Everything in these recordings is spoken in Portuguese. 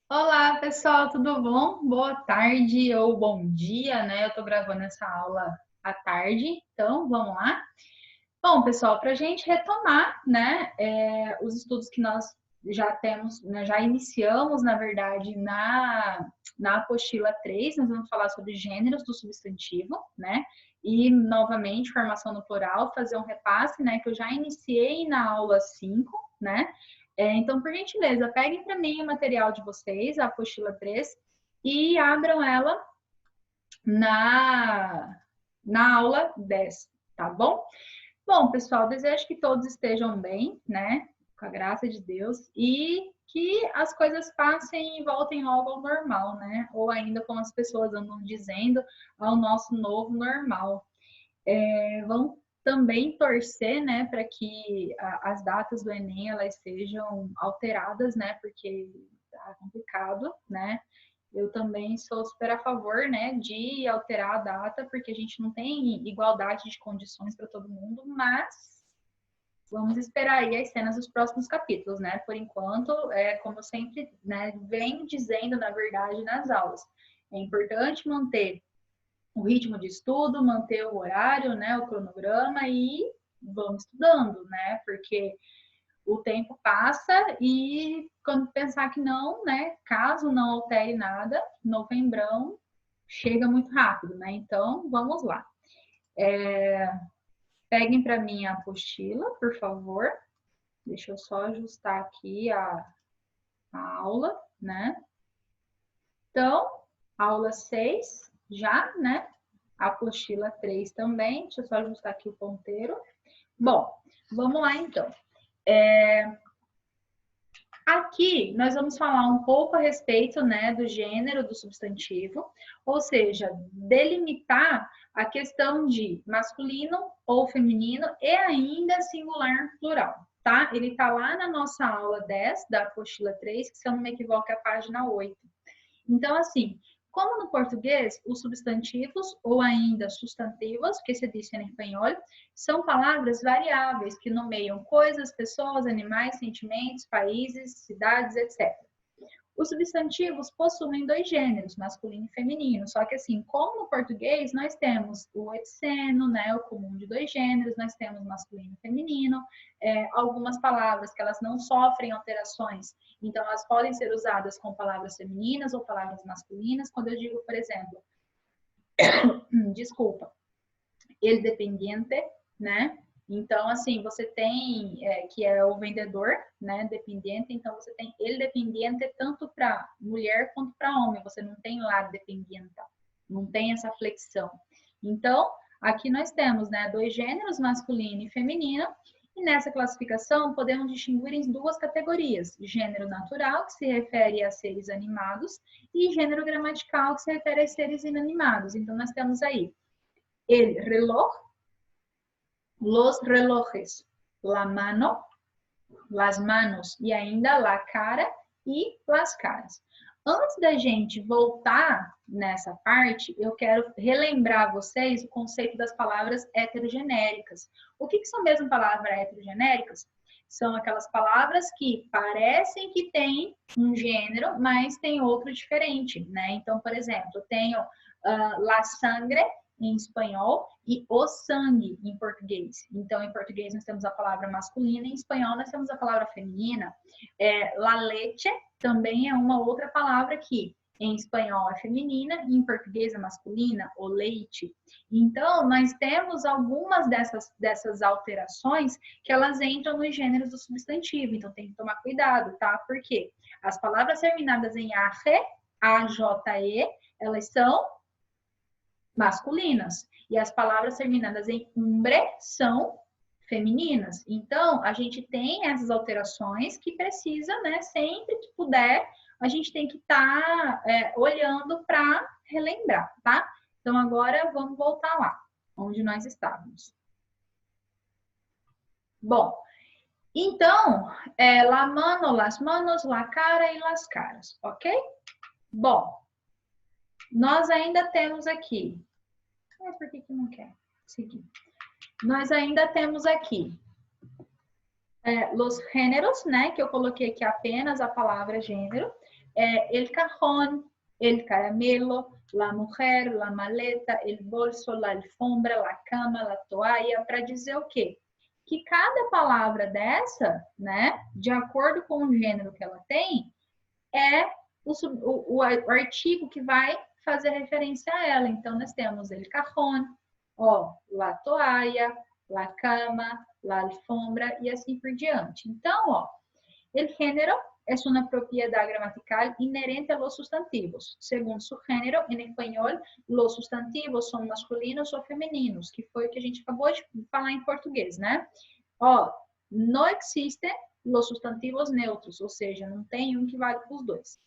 Olá, pessoal, tudo bom? Boa tarde ou bom dia, né? Eu tô gravando essa aula à tarde, então vamos lá. Bom, pessoal, para a gente retomar, né, os estudos que nós já temos, né, já iniciamos, na verdade, na apostila 3, nós vamos falar sobre gêneros do substantivo, né? E, novamente, formação no plural, fazer um repasse, né, que eu já iniciei na aula 5, né? Então, por gentileza, peguem para mim o material de vocês, a apostila 3, e abram ela na aula 10, tá bom? Bom, pessoal, desejo que todos estejam bem, né? Com a graça de Deus, e que as coisas passem e voltem logo ao normal, né? Ou ainda, como as pessoas andam dizendo, ao nosso novo normal. Vão também torcer, né, para que as datas do Enem elas sejam alteradas, né? Porque tá complicado, né? Eu também sou super a favor, né, de alterar a data, porque a gente não tem igualdade de condições para todo mundo, mas vamos esperar aí as cenas dos próximos capítulos, né? Por enquanto, como eu sempre, né, venho dizendo, na verdade, nas aulas, é importante manter o ritmo de estudo, manter o horário, né, o cronograma e vamos estudando, né? Porque o tempo passa e quando pensar que não, né, caso não altere nada, novembrão chega muito rápido, né? Então, vamos lá. Peguem para mim a apostila, por favor. Deixa eu só ajustar aqui a aula, né? Então, aula 6 já, né? Apostila 3 também. Deixa eu só ajustar aqui o ponteiro. Bom, vamos lá então. Aqui nós vamos falar um pouco a respeito, né, do gênero do substantivo, ou seja, delimitar a questão de masculino ou feminino e ainda singular plural, tá? Ele tá lá na nossa aula 10 da apostila 3, que se eu não me equivoco é a página 8. Então, assim, como no português, os substantivos ou ainda substantivos, que se diz em espanhol, são palavras variáveis que nomeiam coisas, pessoas, animais, sentimentos, países, cidades, etc. Os substantivos possuem dois gêneros, masculino e feminino, só que assim, como no português, nós temos o obsceno, né, o comum de dois gêneros, nós temos masculino e feminino, algumas palavras que elas não sofrem alterações, então elas podem ser usadas com palavras femininas ou palavras masculinas, quando eu digo, por exemplo, desculpa, el dependiente, né, então, assim, você tem, que é o vendedor, né, dependiente, então você tem ele dependiente tanto para mulher quanto para homem, você não tem lá dependienta, não tem essa flexão. Então, aqui nós temos, né, dois gêneros, masculino e feminino, e nessa classificação podemos distinguir em duas categorias, gênero natural, que se refere a seres animados, e gênero gramatical, que se refere a seres inanimados. Então, nós temos aí el reloj, los relojes, la mano, las manos e ainda la cara e las caras. Antes da gente voltar nessa parte, eu quero relembrar vocês o conceito das palavras heterogenéricas. O que são mesmo palavras heterogenéricas? São aquelas palavras que parecem que têm um gênero, mas tem outro diferente, né? Então, por exemplo, eu tenho la sangre em espanhol e o sangue em português. Então, em português nós temos a palavra masculina, em espanhol nós temos a palavra feminina. La leche também é uma outra palavra que em espanhol é feminina e em português é masculina, o leite. Então, nós temos algumas dessas alterações que elas entram nos gêneros do substantivo. Então, tem que tomar cuidado, tá? Porque as palavras terminadas em AJE, A-J-E, elas são masculinas. E as palavras terminadas em umbre são femininas. Então, a gente tem essas alterações que precisa, né, sempre que puder, a gente tem que estar olhando para relembrar, tá? Então, agora vamos voltar lá, onde nós estávamos. Bom, então, la mano, las manos, la cara e las caras, ok? Bom, nós ainda temos aqui. Por que não quer seguir? Nós ainda temos aqui los géneros, né, que eu coloquei aqui apenas a palavra gênero, el cajón, el caramelo, la mujer, la maleta, el bolso, la alfombra, la cama, la toalla, para dizer o quê? Que cada palavra dessa, né, de acordo com o gênero que ela tem, é o artigo que vai fazer referência a ela. Então, nós temos el cajón, ó, la toalla, la cama, la alfombra e assim por diante. Então, ó, el género es una propiedad gramatical inherente a los sustantivos. Según su género, en español, los sustantivos son masculinos ou femininos, que foi o que a gente acabou de falar em português, né? Ó, não existen los sustantivos neutros, ou seja, não tem um que vale para os dois.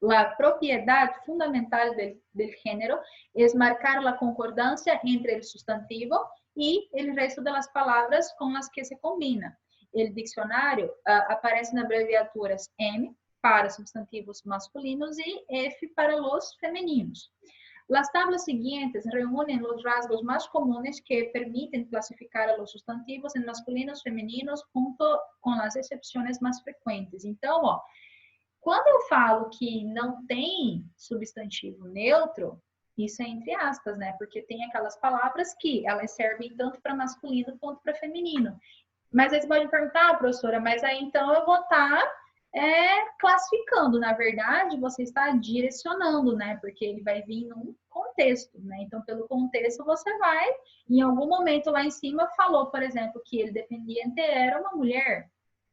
La propiedad fundamental del género es marcar la concordancia entre el sustantivo y el resto de las palabras con las que se combina. El diccionario aparece en abreviaturas M para substantivos masculinos y F para los femeninos. Las tablas siguientes reúnen los rasgos más comunes que permiten clasificar a los sustantivos en masculinos, femeninos, junto con las excepciones más frecuentes. Então, ó, quando eu falo que não tem substantivo neutro, isso é entre aspas, né? Porque tem aquelas palavras que elas servem tanto para masculino quanto para feminino. Mas aí você pode perguntar, professora, mas aí então eu vou estar classificando. Na verdade, você está direcionando, né? Porque ele vai vir num contexto, né? Então, pelo contexto, você vai, em algum momento lá em cima, falou, por exemplo, que ele dependiente era uma mulher.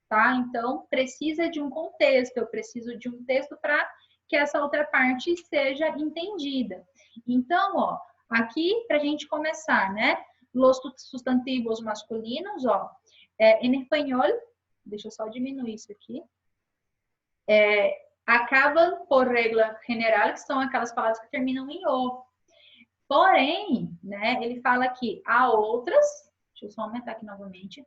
Tá? Então, precisa de um contexto, eu preciso de um texto para que essa outra parte seja entendida. Então, ó, aqui, para a gente começar, né? Los sustantivos masculinos, ó, em espanhol, deixa eu só diminuir isso aqui, acabam por regra general, que são aquelas palavras que terminam em O. Porém, né, ele fala que há outras, deixa eu só aumentar aqui novamente,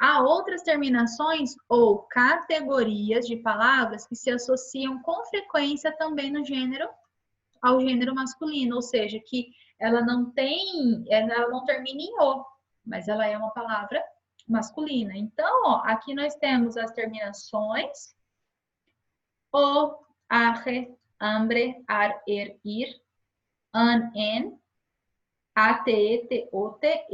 há outras terminações ou categorias de palavras que se associam com frequência também no gênero, ao gênero masculino, ou seja, que ela não termina em O, mas ela é uma palavra masculina. Então, ó, aqui nós temos as terminações o, arre, hambre, ar, ir, an, en, ate, te, ote,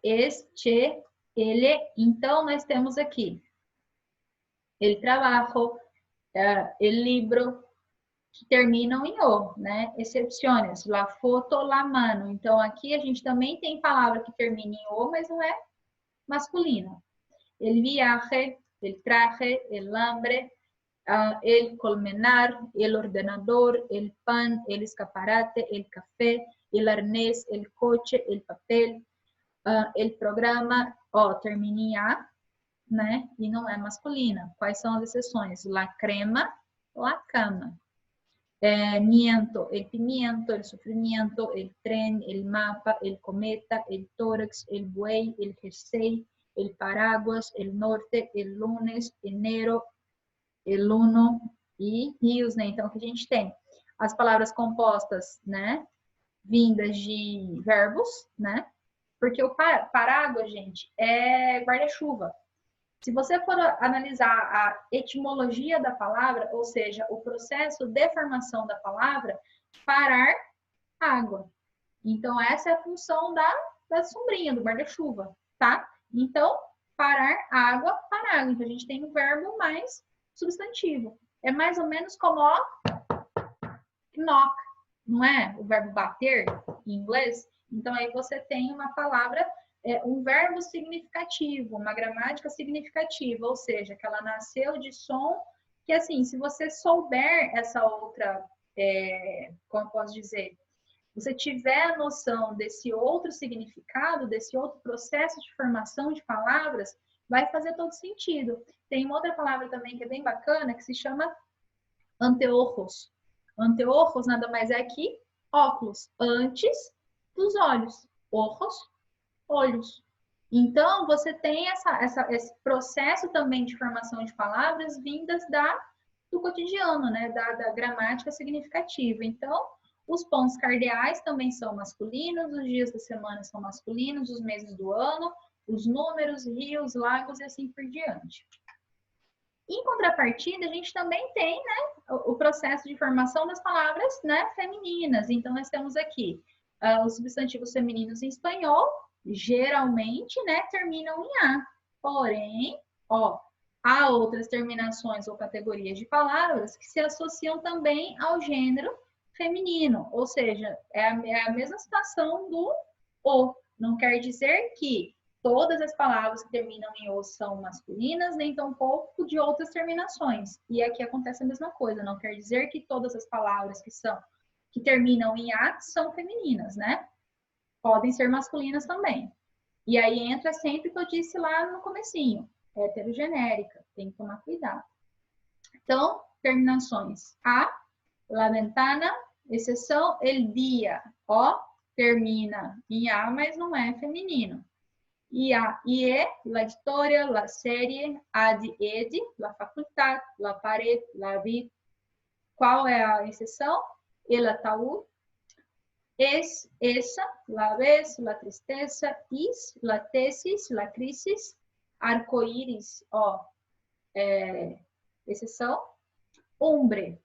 es, che, ele. Então, nós temos aqui el trabajo, el libro, que terminam em O, né? Excepciones, la foto, la mano. Então, aqui a gente também tem palavra que termina em O, mas não é masculina. El viaje, el traje, el hambre, el colmenar, el ordenador, el pan, el escaparate, el café, el arnés, el coche, el papel, el programa, ó, termina em A, né? E não é masculina. Quais são as exceções? La crema, la cama. Miento, el pimiento, el sufrimiento, el tren, el mapa, el cometa, el tórax, el buey, el jersey, el paraguas, el norte, el lunes, enero, el uno e rios, né? Então, o que a gente tem? As palavras compostas, né? Vindas de verbos, né? Porque o paraguas, gente, é guarda-chuva. Se você for analisar a etimologia da palavra, ou seja, o processo de formação da palavra, parar água. Então, essa é a função da sombrinha, do guarda-chuva, tá? Então, parar água, parar água. Então, a gente tem um verbo mais substantivo. É mais ou menos como, ó, knock, não é? O verbo bater, em inglês. Então, aí você tem uma palavra, um verbo significativo, uma gramática significativa, ou seja, que ela nasceu de som, que assim, se você souber essa outra, como posso dizer, você tiver a noção desse outro significado, desse outro processo de formação de palavras, vai fazer todo sentido. Tem uma outra palavra também que é bem bacana, que se chama anteojos. Anteojos nada mais é que óculos, antes dos olhos. Ojos, olhos. Então, você tem esse processo também de formação de palavras vindas do cotidiano, né? Da gramática significativa. Então, os pontos cardeais também são masculinos, os dias da semana são masculinos, os meses do ano, os números, rios, lagos e assim por diante. Em contrapartida, a gente também tem, né, o processo de formação das palavras, né, femininas. Então, nós temos aqui os substantivos femininos em espanhol, geralmente, né, terminam em A. Porém, ó, há outras terminações ou categorias de palavras que se associam também ao gênero feminino, ou seja, é a mesma situação do o. Não quer dizer que todas as palavras que terminam em O são masculinas, nem tampouco de outras terminações. E aqui acontece a mesma coisa, não quer dizer que todas as palavras que terminam em A são femininas, né? Podem ser masculinas também. E aí entra sempre o que eu disse lá no comecinho, heterogenérica, tem que tomar cuidado. Então, terminações A, la ventana, exceção, el dia, ó, termina em A, mas não é feminino. IE, la historia, la serie, ad ed, la faculdade, la pared, la vid. Qual é a exceção? El ataúd. Essa, la vez, la tristeza, la tesis, la crisis. Arco-íris, ó, exceção. Umbre,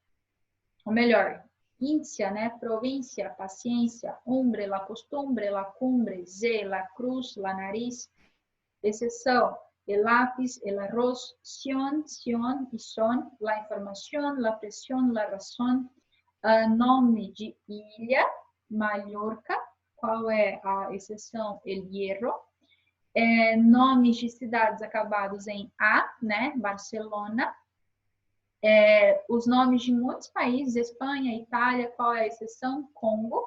ou melhor, íncia, né? Província, paciência. Umbre, la costumbre, la cumbre. Z, la cruz, la nariz. Exceção, el lápiz, el arroz, sion e son, la información, la presión, la razón. Nome de ilha, Mallorca. Qual é a exceção? El hierro. Nomes de cidades acabados em A, né? Barcelona. Os nomes de muitos países, Espanha, Itália, qual é a exceção? Congo.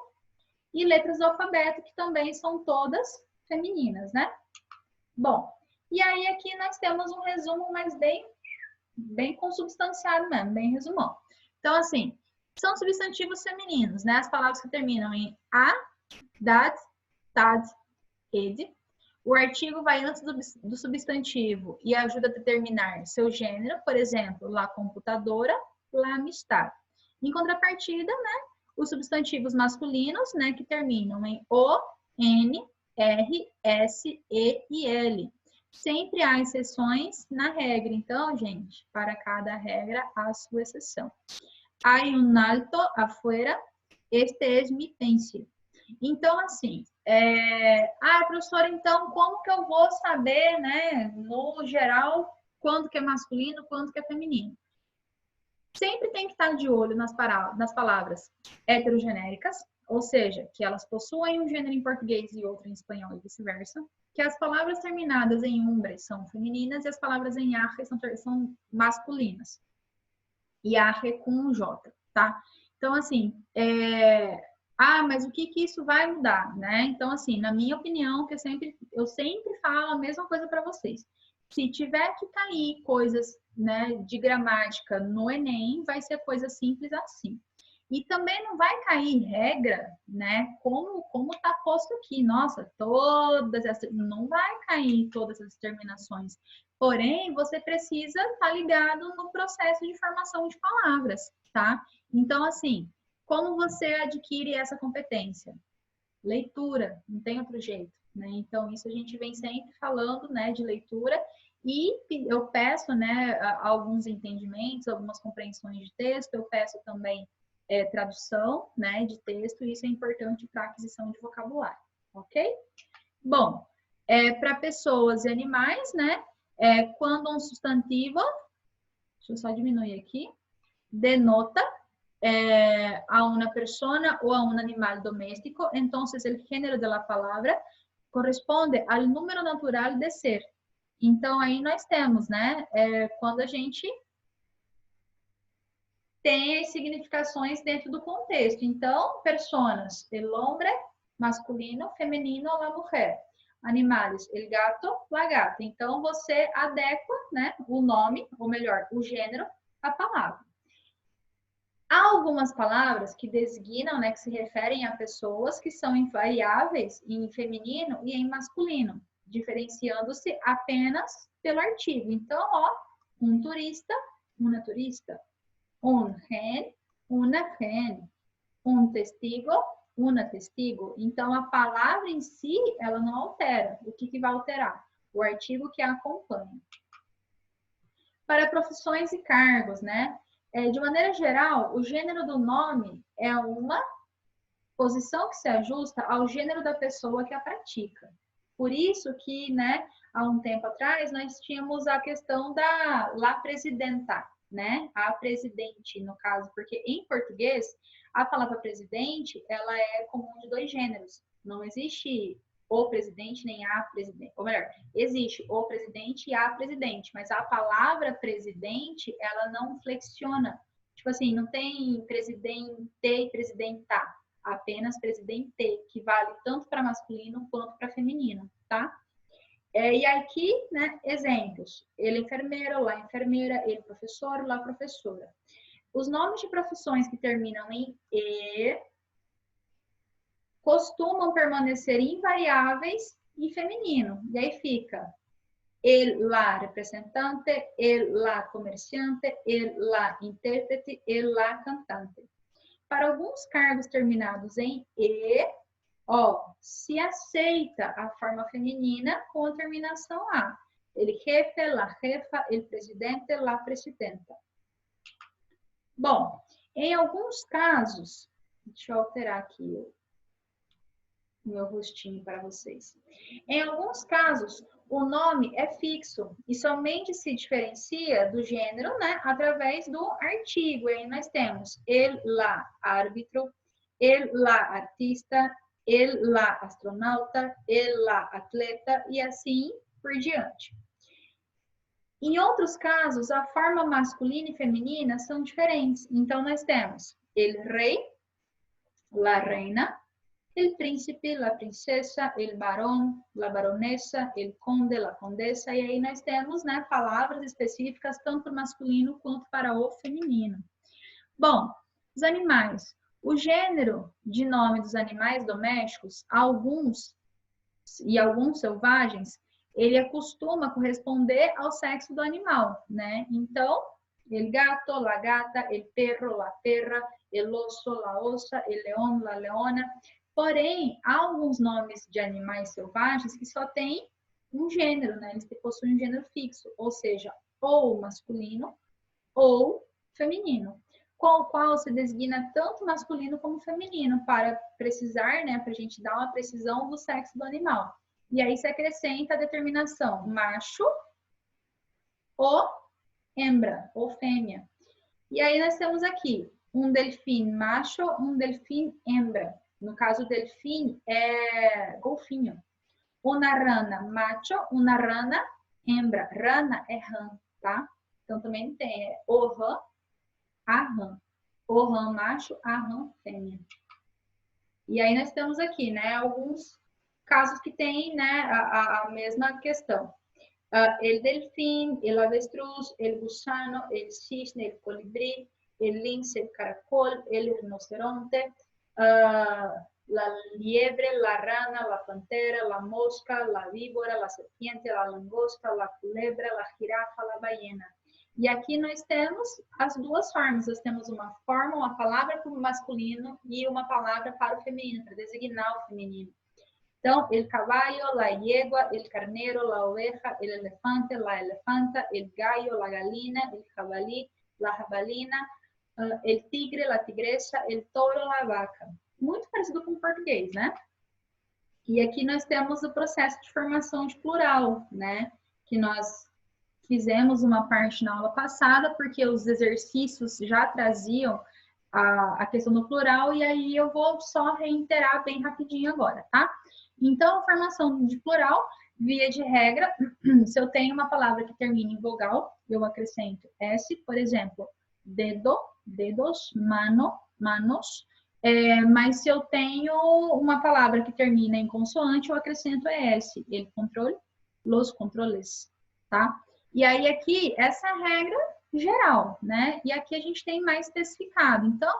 E letras do alfabeto, que também são todas femininas, né? Bom, e aí aqui nós temos um resumo, mas bem consubstanciado mesmo, bem resumão. Então, assim, são substantivos femininos, né? As palavras que terminam em a, dat, tad, ed. O artigo vai antes do substantivo e ajuda a determinar seu gênero, por exemplo, la computadora, la amistad. Em contrapartida, né, os substantivos masculinos, né, que terminam em o, n, r, s, e e l. Sempre há exceções na regra. Então, gente, para cada regra há sua exceção. Hay un alto afuera, este es mi pencil. Então, assim, professora, então, como que eu vou saber, né, no geral, quando que é masculino, quando que é feminino? Sempre tem que estar de olho nas palavras heterogenéricas, ou seja, que elas possuem um gênero em português e outro em espanhol e vice-versa, que as palavras terminadas em umbre são femininas e as palavras em arre são masculinas. E arre com um J, tá? Então, assim, mas o que isso vai mudar, né? Então, assim, na minha opinião, que eu sempre falo a mesma coisa para vocês. Se tiver que cair coisas, né, de gramática no Enem, vai ser coisa simples assim. E também não vai cair regra, né, como está posto aqui. Nossa, não vai cair todas as terminações. Porém, você precisa estar ligado no processo de formação de palavras, tá? Então, assim, como você adquire essa competência? Leitura, não tem outro jeito, né? Então, isso a gente vem sempre falando, né, de leitura, e eu peço, né, alguns entendimentos, algumas compreensões de texto, eu peço também tradução, né, de texto, e isso é importante para aquisição de vocabulário, ok? Bom, para pessoas e animais, né, quando um substantivo, deixa eu só diminuir aqui, denota a una persona o a un animal doméstico, entonces el género de la palabra corresponde al número natural de ser. Então, aí nós temos, né, quando a gente tem as significações dentro do contexto. Então, personas, el hombre, masculino, feminino, la mujer. Animales, el gato, la gata. Então, você adequa, né, o nome, ou melhor, o gênero, à palavra. Há algumas palavras que designam, né, que se referem a pessoas que são invariáveis em feminino e em masculino, diferenciando-se apenas pelo artigo. Então, ó, um turista, uma turista. Un gen, una gen. Un testigo, una testigo. Então, a palavra em si, ela não altera. O que vai alterar? o artigo que a acompanha. Para profissões e cargos, né? De maneira geral, o gênero do nome é uma posição que se ajusta ao gênero da pessoa que a pratica. Por isso que, né, há um tempo atrás, nós tínhamos a questão da la presidenta, né? A presidente, no caso, porque em português, a palavra presidente, ela é comum de dois gêneros. Não existe o presidente nem a presidente. Ou melhor, existe o presidente e a presidente, mas a palavra presidente, ela não flexiona. Tipo assim, não tem presidente e presidenta, apenas presidente, que vale tanto para masculino quanto para feminino, tá? E aqui, né, exemplos. Ele enfermeiro, lá enfermeira, ele professor, lá professora. Os nomes de profissões que terminam em E costumam permanecer invariáveis e feminino. E aí fica el, la representante, el, la comerciante, el, la intérprete, el, la cantante. Para alguns cargos terminados em E, se aceita a forma feminina com a terminação A. El jefe, la jefa, el presidente, la presidenta. Bom, em alguns casos, deixa eu alterar aqui o meu rostinho para vocês. Em alguns casos, o nome é fixo e somente se diferencia do gênero, né, através do artigo. E aí nós temos el, la árbitro, el, la artista, el, la astronauta, el, la atleta e assim por diante. Em outros casos, a forma masculina e feminina são diferentes. Então, nós temos el rei, la reina, el príncipe, la princesa, el barón, la baronesa, el conde, la condesa. E aí nós temos, né, palavras específicas tanto para o masculino quanto para o feminino. Bom, os animais. O gênero de nome dos animais domésticos, alguns selvagens, ele acostuma corresponder ao sexo do animal, né? Então, el gato, la gata, el perro, la perra, el oso, la osa, el león, la leona. Porém, há alguns nomes de animais selvagens que só têm um gênero, né? Eles possuem um gênero fixo, ou seja, ou masculino ou feminino, com o qual se designa tanto masculino como feminino, para precisar, né, para a gente dar uma precisão do sexo do animal. E aí se acrescenta a determinação macho ou hembra, ou fêmea. E aí nós temos aqui um delfim macho, um delfim hembra. No caso, o delfim é golfinho. Uma rana macho, uma rana hembra. Rana é rã, tá? Então também tem o rã, a rã. O rã macho, a rã fêmea. E aí nós temos aqui, né, alguns casos que tem, né, a mesma questão. El delfín, el avestruz, el gusano, el cisne, el colibrí, el lince, el caracol, el rinoceronte, la liebre, la rana, la pantera, la mosca, la víbora, la serpiente, la langosta, la culebra, la jirafa, la ballena. E aqui nós temos as duas formas. Nós temos uma forma, uma palavra para o masculino e uma palavra para o feminino, para designar o feminino. Então, el caballo, la yegua, el carnero, la oveja, el elefante, la elefanta, el gallo, la galina, el jabalí, la jabalina, el tigre, la tigresa, el touro, la vaca. Muito parecido com o português, né? E aqui nós temos o processo de formação de plural, né? Que nós fizemos uma parte na aula passada, porque os exercícios já traziam a questão do plural, e aí eu vou só reiterar bem rapidinho agora, tá? Então, a formação de plural, via de regra, se eu tenho uma palavra que termina em vogal, eu acrescento S, por exemplo, dedo, dedos, mano, manos. Mas se eu tenho uma palavra que termina em consoante, eu acrescento ES, ele controle, los controles, tá? E aí aqui, essa é a regra geral, né? E aqui a gente tem mais especificado. Então,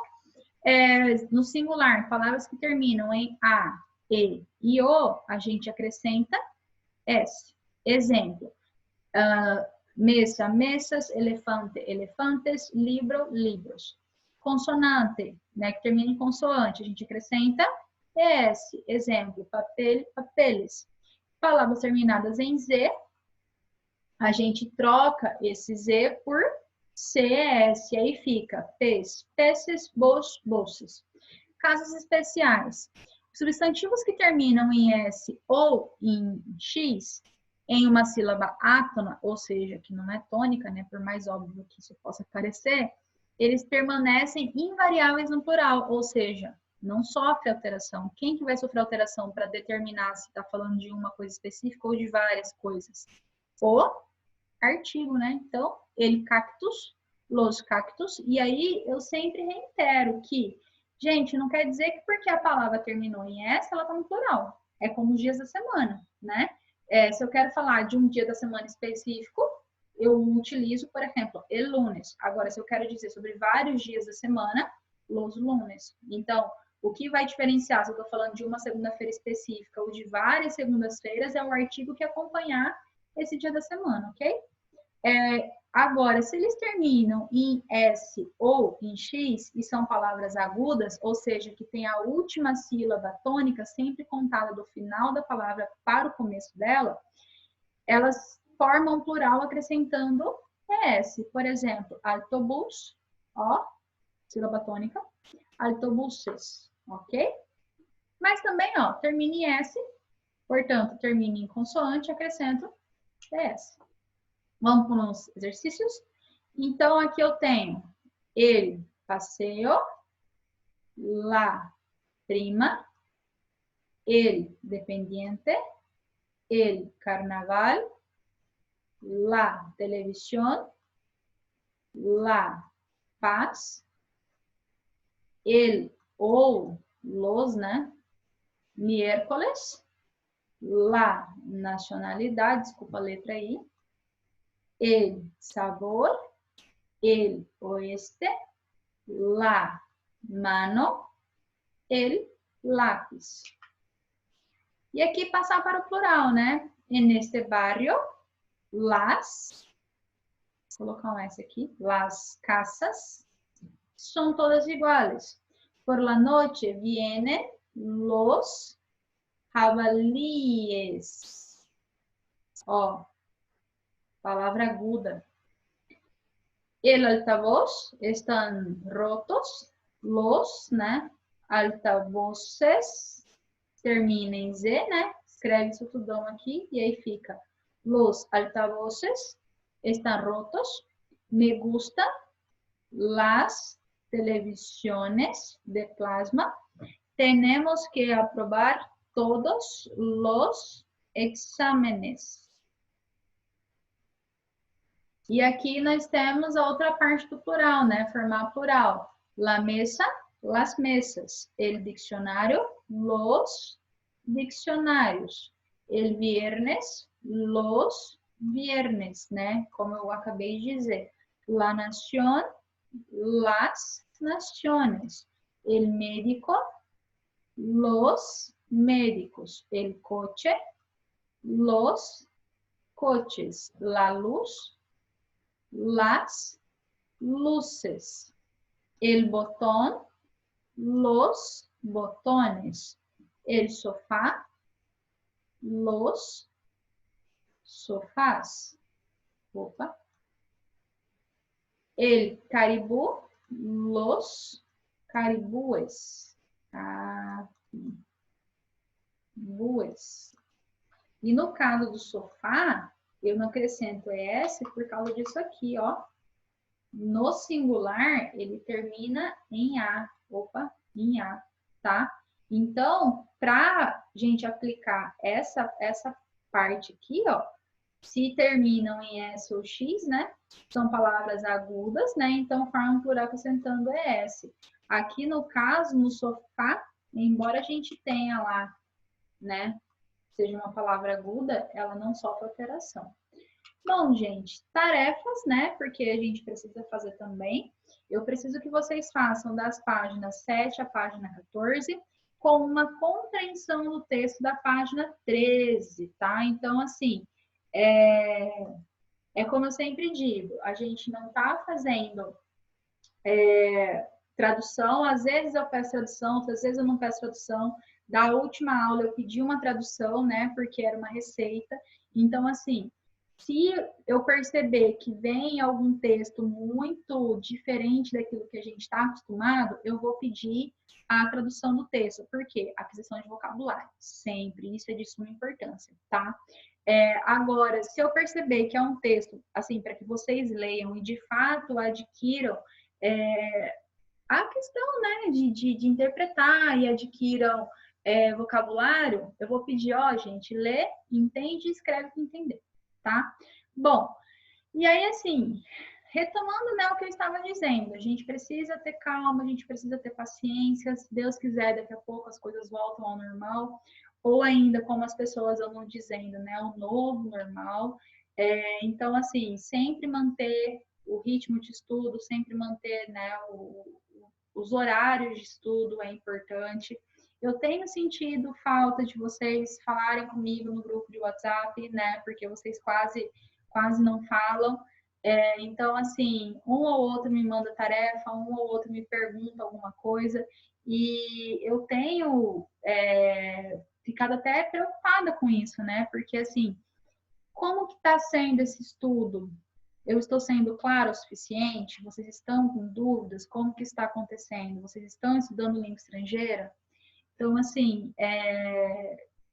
no singular, palavras que terminam em A, E e O, a gente acrescenta S. Exemplo, mesa, mesas, elefante, elefantes, livro, livros. Consonante, né, que termina em consoante, a gente acrescenta ES. Exemplo, papel, papeles. Palavras terminadas em Z, a gente troca esse Z por CS, aí fica pes, peces, bos, bolsas. Casos especiais. Substantivos que terminam em S ou em X, em uma sílaba átona, ou seja, que não é tônica, né, por mais óbvio que isso possa parecer, eles permanecem invariáveis no plural, ou seja, não sofre alteração. Quem que vai sofrer alteração para determinar se está falando de uma coisa específica ou de várias coisas? O artigo, né? Então, ele cactus, los cactus, e aí eu sempre reitero que, gente, não quer dizer que porque a palavra terminou em S, ela está no plural. É como os dias da semana, né? Se eu quero falar de um dia da semana específico, eu utilizo, por exemplo, el lunes. Agora, se eu quero dizer sobre vários dias da semana, los lunes. Então, o que vai diferenciar se eu estou falando de uma segunda-feira específica ou de várias segundas-feiras é o artigo que acompanhar esse dia da semana, ok? Agora, se eles terminam em S ou em X e são palavras agudas, ou seja, que tem a última sílaba tônica sempre contada do final da palavra para o começo dela, elas formam plural acrescentando ES. Por exemplo, autobus, ó, sílaba tônica, autobuses, ok? Mas também, ó, termina em S, portanto, termina em consoante, acrescento ES. Vamos para os exercícios? Então, aqui eu tenho el paseo, la prima, el dependiente, el carnaval, la televisión, la paz, el ou los, né? Miércoles, la nacionalidade, desculpa a letra aí, el sabor, el oeste, la mano, el lápis. E aqui passar para o plural, né? En este barrio, las, vou colocar um S aqui, las casas, son todas iguales. Por la noche vienen los jabalíes. Ó, palavra aguda. El altavoz están rotos. Los, né? Altavoces termina em Z, né? Escreve isso tudão aqui e aí fica. Los altavoces están rotos. Me gusta las televisiones de plasma. Tenemos que aprobar todos los exámenes. E aqui nós temos a outra parte do plural, né? Formar plural. La mesa, las mesas. El diccionario, los diccionários. El viernes, los viernes, né? Como eu acabei de dizer. La nación, las naciones. El médico, los médicos. El coche, los coches. La luz, las luces, el botón, los botones, el sofá, los sofás. Opa. El caribú, los caribúes. Caribúes. E no caso do sofá, eu não acrescento ES por causa disso aqui, ó. No singular, ele termina em A. Opa, em A, tá? Então, para gente aplicar essa parte aqui, ó, se terminam em S ou X, né? São palavras agudas, né? Então, formam plural acrescentando ES. Aqui, no caso, no sofá, embora a gente tenha lá, né? Seja uma palavra aguda, ela não sofre alteração. Bom, gente, tarefas, né? Porque a gente precisa fazer também. Eu preciso que vocês façam das páginas 7 à página 14, com uma compreensão do texto da página 13, tá? Então, assim, é como eu sempre digo, a gente não tá fazendo tradução, às vezes eu peço tradução, às vezes eu não peço tradução. Da última aula eu pedi uma tradução, né? Porque era uma receita. Então, assim, Se eu perceber que vem algum texto muito diferente daquilo que a gente está acostumado, eu vou pedir a tradução do texto. Por quê? Aquisição de vocabulário. Sempre. Isso é de suma importância, tá? Agora, se eu perceber que é um texto, assim, para que vocês leiam e de fato adquiram a questão, né, de interpretar e adquiram vocabulário, eu vou pedir, ó, gente, lê, entende e escreve para entender, tá? Bom, e aí, assim, retomando, né, o que eu estava dizendo, a gente precisa ter calma, a gente precisa ter paciência, se Deus quiser, daqui a pouco as coisas voltam ao normal, ou ainda, como as pessoas andam dizendo, né, o novo normal. Então, assim, sempre manter o ritmo de estudo, sempre manter, né, os horários de estudo é importante. Eu tenho sentido falta de vocês falarem comigo no grupo de WhatsApp, né? Porque vocês quase não falam. Então, assim, um ou outro me manda tarefa, um ou outro me pergunta alguma coisa, e eu tenho ficado até preocupada com isso, né? Porque, assim, como que está sendo esse estudo? Eu estou sendo clara o suficiente? Vocês estão com dúvidas? Como que está acontecendo? Vocês estão estudando língua estrangeira? Então, assim,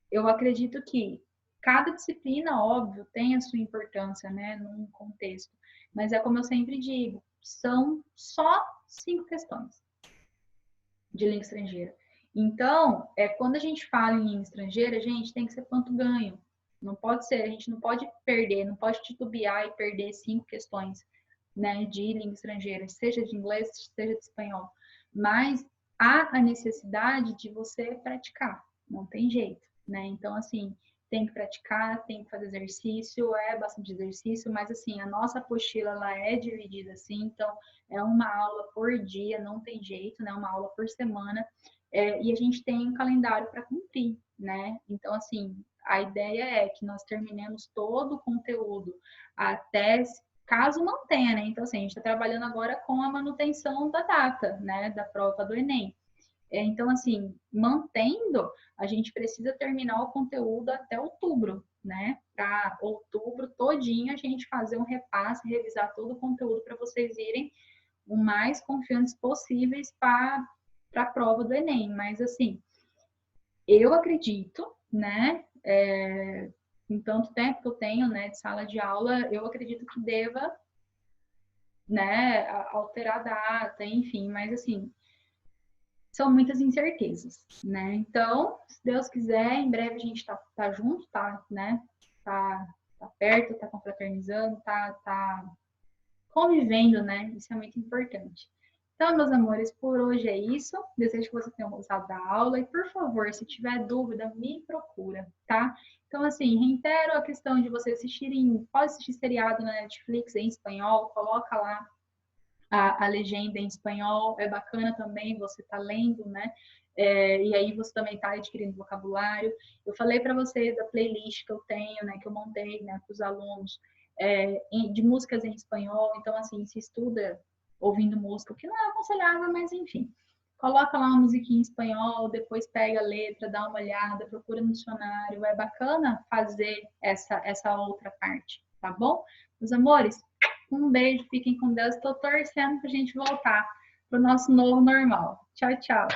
eu acredito que cada disciplina, óbvio, tem a sua importância, né, num contexto. Mas é como eu sempre digo, são só 5 questões de língua estrangeira. Então, quando a gente fala em língua estrangeira, gente, tem que ser quanto ganho. Não pode ser, a gente não pode perder, não pode titubear e perder 5 questões, né, de língua estrangeira, seja de inglês, seja de espanhol. Mas há a necessidade de você praticar, não tem jeito, né? Então, assim, tem que praticar, tem que fazer exercício, bastante exercício, mas assim, a nossa apostila ela é dividida assim, então é uma aula por dia, não tem jeito, né? Uma aula por semana, e a gente tem um calendário para cumprir, né? Então, assim, a ideia é que nós terminemos todo o conteúdo até caso mantenha, né? Então, assim, a gente está trabalhando agora com a manutenção da data, né? Da prova do Enem. Então, assim, mantendo, a gente precisa terminar o conteúdo até outubro, né? Para outubro todinho a gente fazer um repasse, revisar todo o conteúdo para vocês irem o mais confiantes possíveis para a prova do Enem. Mas, assim, eu acredito, né? Em tanto tempo que eu tenho, né, de sala de aula, eu acredito que deva, né, alterar a data, enfim, mas assim, são muitas incertezas, né? Então, se Deus quiser, em breve a gente tá junto, tá, né? Tá perto, tá confraternizando, tá convivendo, né? Isso é muito importante. Então, meus amores, por hoje é isso. Desejo que vocês tenham gostado da aula e, por favor, se tiver dúvida, me procura, tá? Então, assim, reitero a questão de vocês assistirem, pode assistir seriado na Netflix em espanhol, coloca lá a legenda em espanhol, é bacana também, você tá lendo, né? E aí você também está adquirindo vocabulário. Eu falei para você da playlist que eu tenho, né, que eu montei, né, para os alunos, de músicas em espanhol. Então, assim, se estuda ouvindo música, o que não é aconselhável, mas enfim. Coloca lá uma musiquinha em espanhol, depois pega a letra, dá uma olhada, procura no dicionário. É bacana fazer essa outra parte, tá bom? Meus amores, um beijo, fiquem com Deus. Estou torcendo para a gente voltar para o nosso novo normal. Tchau, tchau.